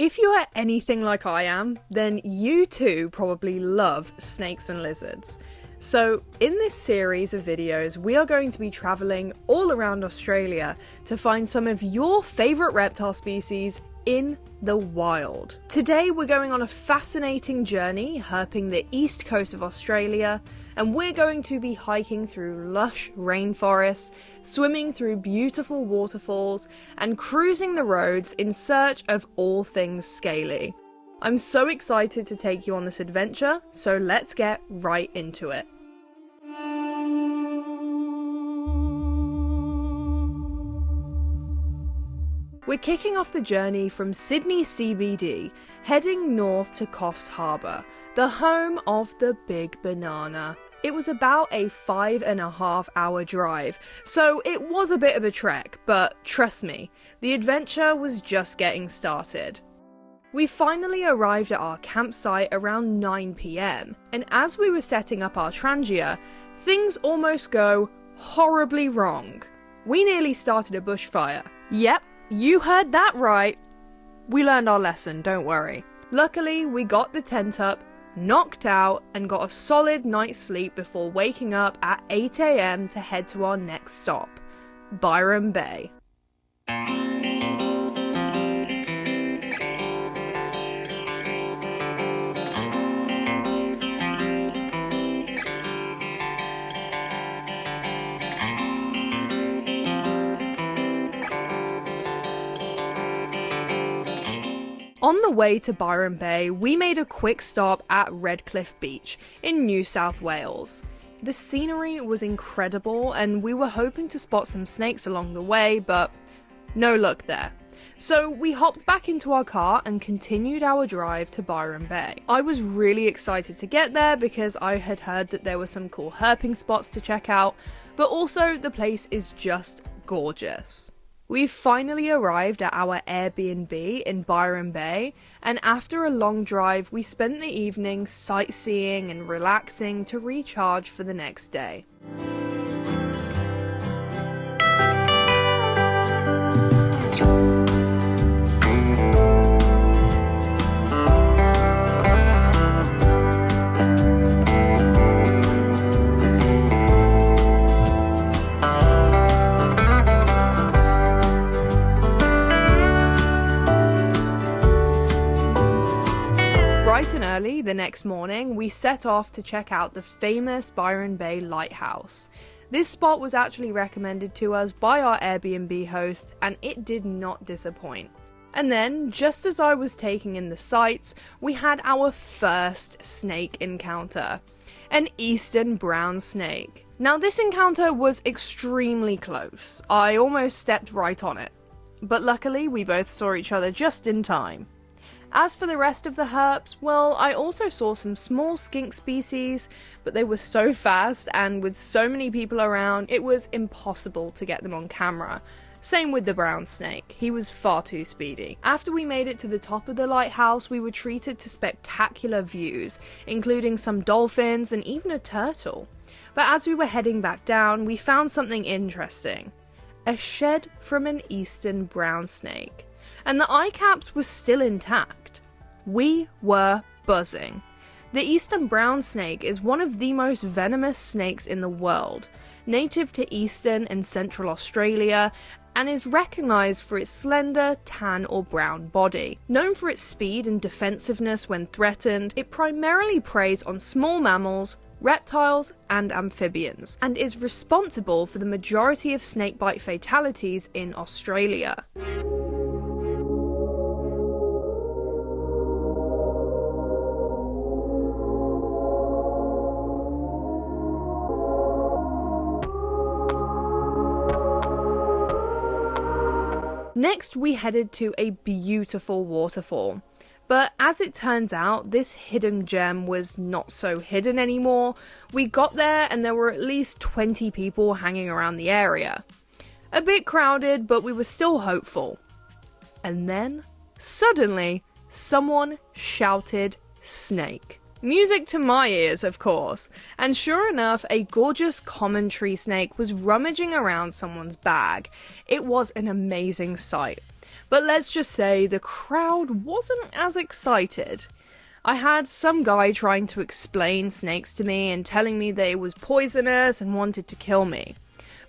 If you are anything like I am, then you too probably love snakes and lizards. So in this series of videos, we are going to be travelling all around Australia to find some of your favourite reptile species in the wild. Today we're going on a fascinating journey herping the east coast of Australia, and we're going to be hiking through lush rainforests, swimming through beautiful waterfalls, and cruising the roads in search of all things scaly. I'm so excited to take you on this adventure, so let's get right into it. We're kicking off the journey from Sydney CBD, heading north to Coffs Harbour, the home of the Big Banana. It was about a 5.5-hour drive, so it was a bit of a trek, but trust me, the adventure was just getting started. We finally arrived at our campsite around 9 PM, and as we were setting up our trangia, things almost go horribly wrong. We nearly started a bushfire. Yep, you heard that right. We learned our lesson, don't worry. Luckily, we got the tent up, knocked out, and got a solid night's sleep before waking up at 8 AM to head to our next stop, Byron Bay. On the way to Byron Bay, we made a quick stop at Redcliffe Beach in New South Wales. The scenery was incredible and we were hoping to spot some snakes along the way, but no luck there. So we hopped back into our car and continued our drive to Byron Bay. I was really excited to get there because I had heard that there were some cool herping spots to check out, but also the place is just gorgeous. We've finally arrived at our Airbnb in Byron Bay, and after a long drive, we spent the evening sightseeing and relaxing to recharge for the next day. Bright and early the next morning, we set off to check out the famous Byron Bay Lighthouse. This spot was actually recommended to us by our Airbnb host, and it did not disappoint. And then, just as I was taking in the sights, we had our first snake encounter. An eastern brown snake. Now this encounter was extremely close. I almost stepped right on it. But luckily, we both saw each other just in time. As for the rest of the herps, well, I also saw some small skink species, but they were so fast and with so many people around, it was impossible to get them on camera. Same with the brown snake, he was far too speedy. After we made it to the top of the lighthouse, we were treated to spectacular views, including some dolphins and even a turtle. But as we were heading back down, we found something interesting. A shed from an eastern brown snake. And the eye caps were still intact. We were buzzing. The eastern brown snake is one of the most venomous snakes in the world, native to eastern and central Australia, and is recognised for its slender, tan or brown body. Known for its speed and defensiveness when threatened, it primarily preys on small mammals, reptiles and amphibians, and is responsible for the majority of snakebite fatalities in Australia. Next, we headed to a beautiful waterfall. But as it turns out, this hidden gem was not so hidden anymore. We got there and there were at least 20 people hanging around the area. A bit crowded, but we were still hopeful. And then, suddenly, someone shouted snake. Music to my ears, of course, and sure enough, a gorgeous common tree snake was rummaging around someone's bag. It was an amazing sight. But let's just say the crowd wasn't as excited. I had some guy trying to explain snakes to me and telling me that it was poisonous and wanted to kill me.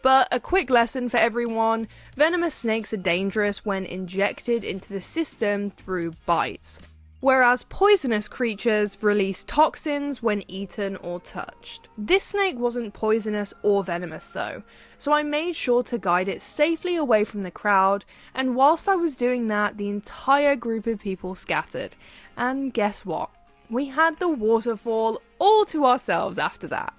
But a quick lesson for everyone, venomous snakes are dangerous when injected into the system through bites, whereas poisonous creatures release toxins when eaten or touched. This snake wasn't poisonous or venomous though, so I made sure to guide it safely away from the crowd, and whilst I was doing that, the entire group of people scattered. And guess what? We had the waterfall all to ourselves after that.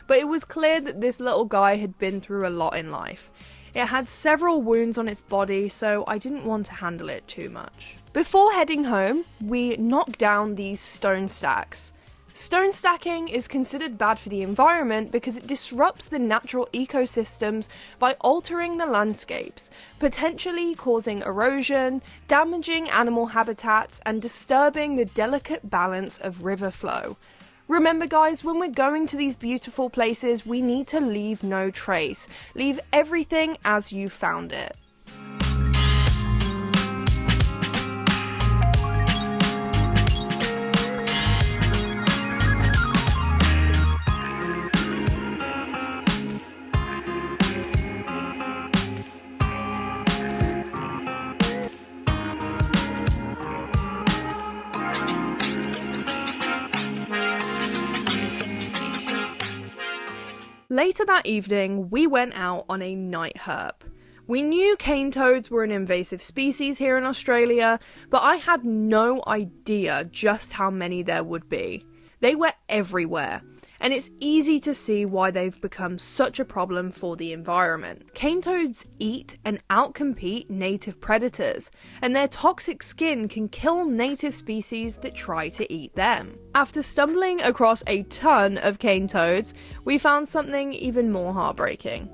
But it was clear that this little guy had been through a lot in life. It had several wounds on its body, so I didn't want to handle it too much. Before heading home, we knocked down these stone stacks. Stone stacking is considered bad for the environment because it disrupts the natural ecosystems by altering the landscapes, potentially causing erosion, damaging animal habitats, and disturbing the delicate balance of river flow. Remember guys, when we're going to these beautiful places, we need to leave no trace. Leave everything as you found it. Later that evening, we went out on a night herp. We knew cane toads were an invasive species here in Australia, but I had no idea just how many there would be. They were everywhere, and it's easy to see why they've become such a problem for the environment. Cane toads eat and outcompete native predators, and their toxic skin can kill native species that try to eat them. After stumbling across a ton of cane toads, we found something even more heartbreaking.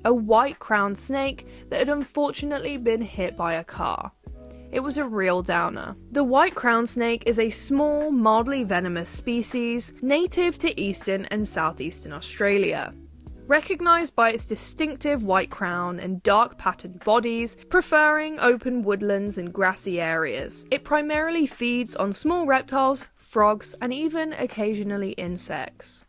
A white-crowned snake that had unfortunately been hit by a car. It was a real downer. The white-crowned snake is a small, mildly venomous species native to eastern and southeastern Australia. Recognised by its distinctive white crown and dark patterned bodies, preferring open woodlands and grassy areas. It primarily feeds on small reptiles, frogs, and even occasionally insects.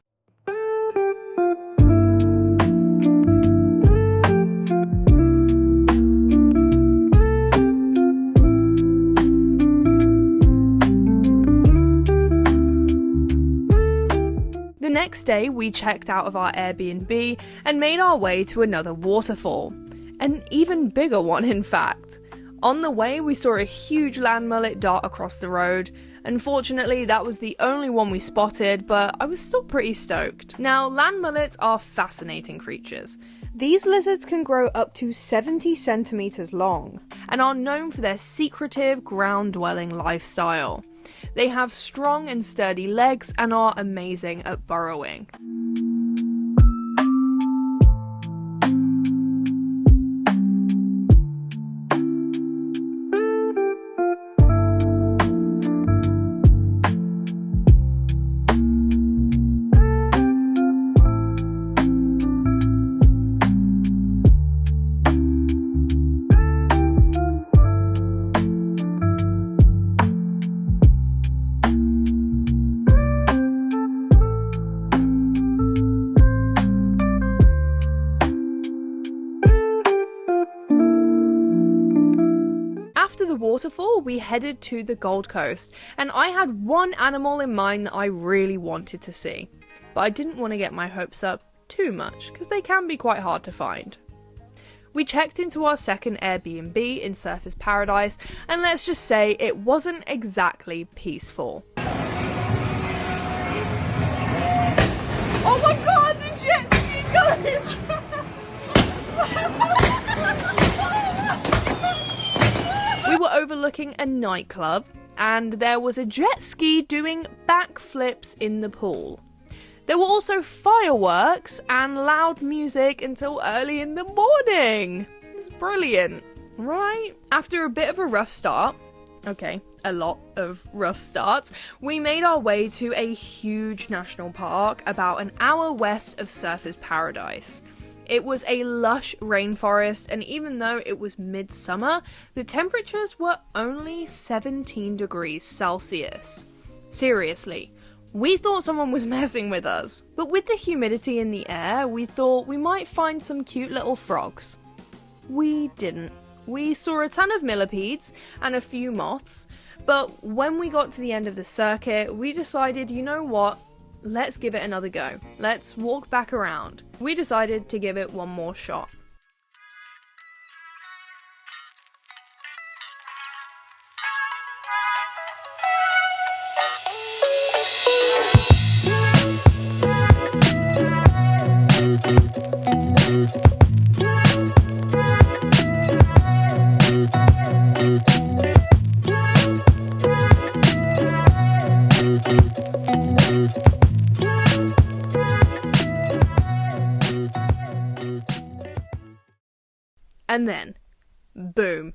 The next day, we checked out of our Airbnb and made our way to another waterfall. An even bigger one, in fact. On the way, we saw a huge land mullet dart across the road. Unfortunately, that was the only one we spotted, but I was still pretty stoked. Now, land mullets are fascinating creatures. These lizards can grow up to 70 centimeters long and are known for their secretive, ground-dwelling lifestyle. They have strong and sturdy legs and are amazing at burrowing. After the waterfall, we headed to the Gold Coast, and I had one animal in mind that I really wanted to see. But I didn't want to get my hopes up too much, because they can be quite hard to find. We checked into our second Airbnb in Surfers Paradise, and let's just say it wasn't exactly peaceful. Oh my god, the jet ski, guys! We were overlooking a nightclub, and there was a jet ski doing backflips in the pool. There were also fireworks and loud music until early in the morning. It's brilliant, right? After a bit of a rough start, okay, a lot of rough starts, we made our way to a huge national park about an hour west of Surfers Paradise. It was a lush rainforest, and even though it was midsummer, the temperatures were only 17 degrees Celsius. Seriously, we thought someone was messing with us. But with the humidity in the air, we thought we might find some cute little frogs. We didn't. We saw a ton of millipedes and a few moths, but when we got to the end of the circuit, we decided, you know what? Let's give it another go. Let's walk back around. We decided to give it one more shot. And then, boom,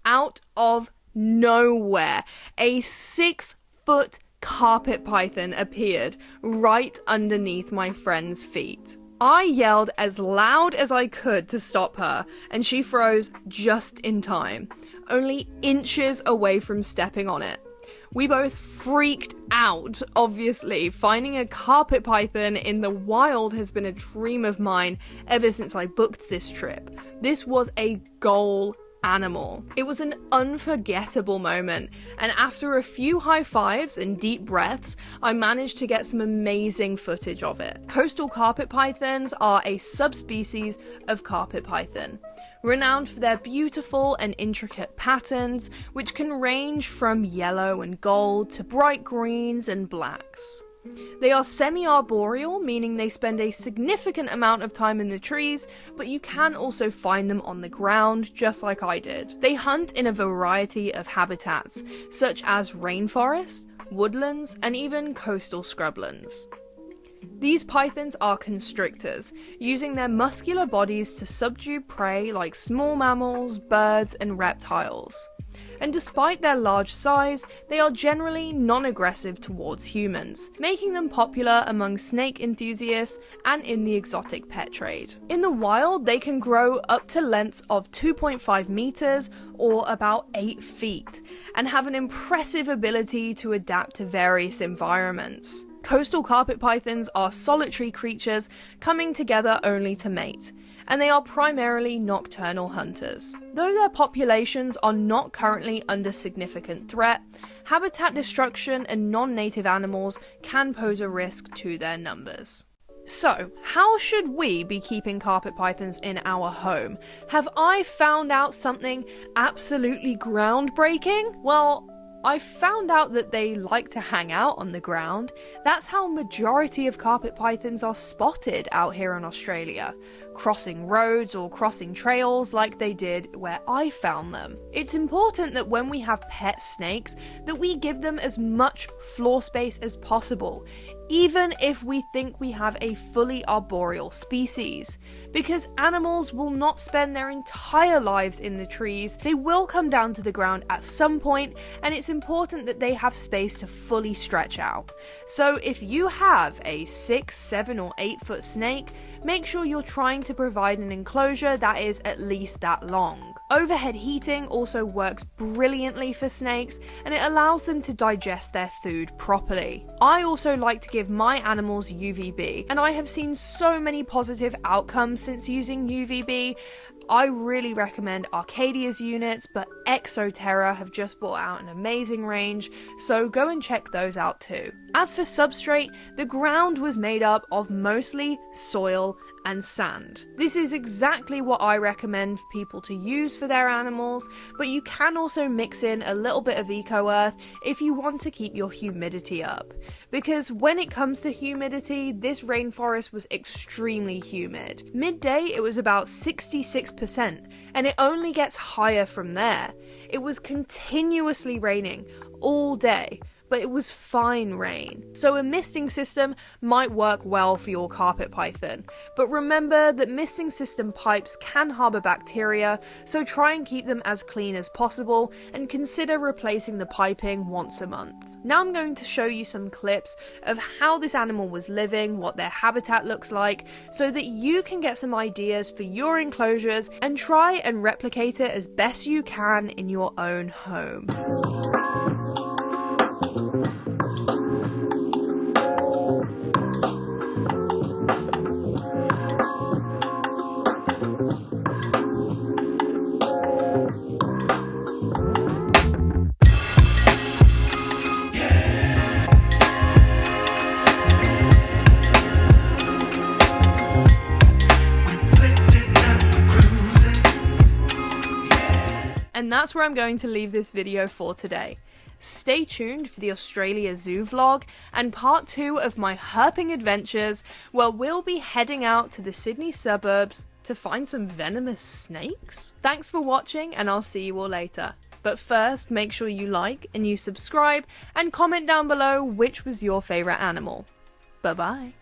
out of nowhere, a 6-foot carpet python appeared right underneath my friend's feet. I yelled as loud as I could to stop her, and she froze just in time, only inches away from stepping on it. We both freaked out, obviously. Finding a carpet python in the wild has been a dream of mine ever since I booked this trip. This was a goal animal. It was an unforgettable moment, and after a few high fives and deep breaths, I managed to get some amazing footage of it. Coastal carpet pythons are a subspecies of carpet python, renowned for their beautiful and intricate patterns, which can range from yellow and gold to bright greens and blacks. They are semi-arboreal, meaning they spend a significant amount of time in the trees, but you can also find them on the ground, just like I did. They hunt in a variety of habitats, such as rainforests, woodlands, and even coastal scrublands. These pythons are constrictors, using their muscular bodies to subdue prey like small mammals, birds, and reptiles. And despite their large size, they are generally non-aggressive towards humans, making them popular among snake enthusiasts and in the exotic pet trade. In the wild, they can grow up to lengths of 2.5 meters or about 8 feet, and have an impressive ability to adapt to various environments. Coastal carpet pythons are solitary creatures coming together only to mate, and they are primarily nocturnal hunters. Though their populations are not currently under significant threat, habitat destruction and non-native animals can pose a risk to their numbers. So, how should we be keeping carpet pythons in our home? Have I found out something absolutely groundbreaking? Well, I found out that they like to hang out on the ground. That's how majority of carpet pythons are spotted out here in Australia, crossing roads or crossing trails like they did where I found them. It's important that when we have pet snakes that we give them as much floor space as possible, even if we think we have a fully arboreal species, because animals will not spend their entire lives in the trees. They will come down to the ground at some point, and it's important that they have space to fully stretch out. So if you have a 6, 7 or 8 foot snake, make sure you're trying to provide an enclosure that is at least that long. Overhead heating also works brilliantly for snakes, and it allows them to digest their food properly. I also like to give my animals UVB, and I have seen so many positive outcomes since using UVB. I really recommend Arcadia's units, but Exoterra have just brought out an amazing range, so go and check those out too. As for substrate, the ground was made up of mostly soil and sand. This is exactly what I recommend for people to use for their animals, but you can also mix in a little bit of eco-earth if you want to keep your humidity up. Because when it comes to humidity, this rainforest was extremely humid. Midday it was about 66%, and it only gets higher from there. It was continuously raining all day, but it was fine rain. So a misting system might work well for your carpet python, but remember that misting system pipes can harbour bacteria, so try and keep them as clean as possible and consider replacing the piping once a month. Now I'm going to show you some clips of how this animal was living, what their habitat looks like, so that you can get some ideas for your enclosures and try and replicate it as best you can in your own home. And that's where I'm going to leave this video for today. Stay tuned for the Australia Zoo vlog and part 2 of my herping adventures, where we'll be heading out to the Sydney suburbs to find some venomous snakes. Thanks for watching, and I'll see you all later. But first, make sure you like and you subscribe and comment down below which was your favourite animal. Bye bye.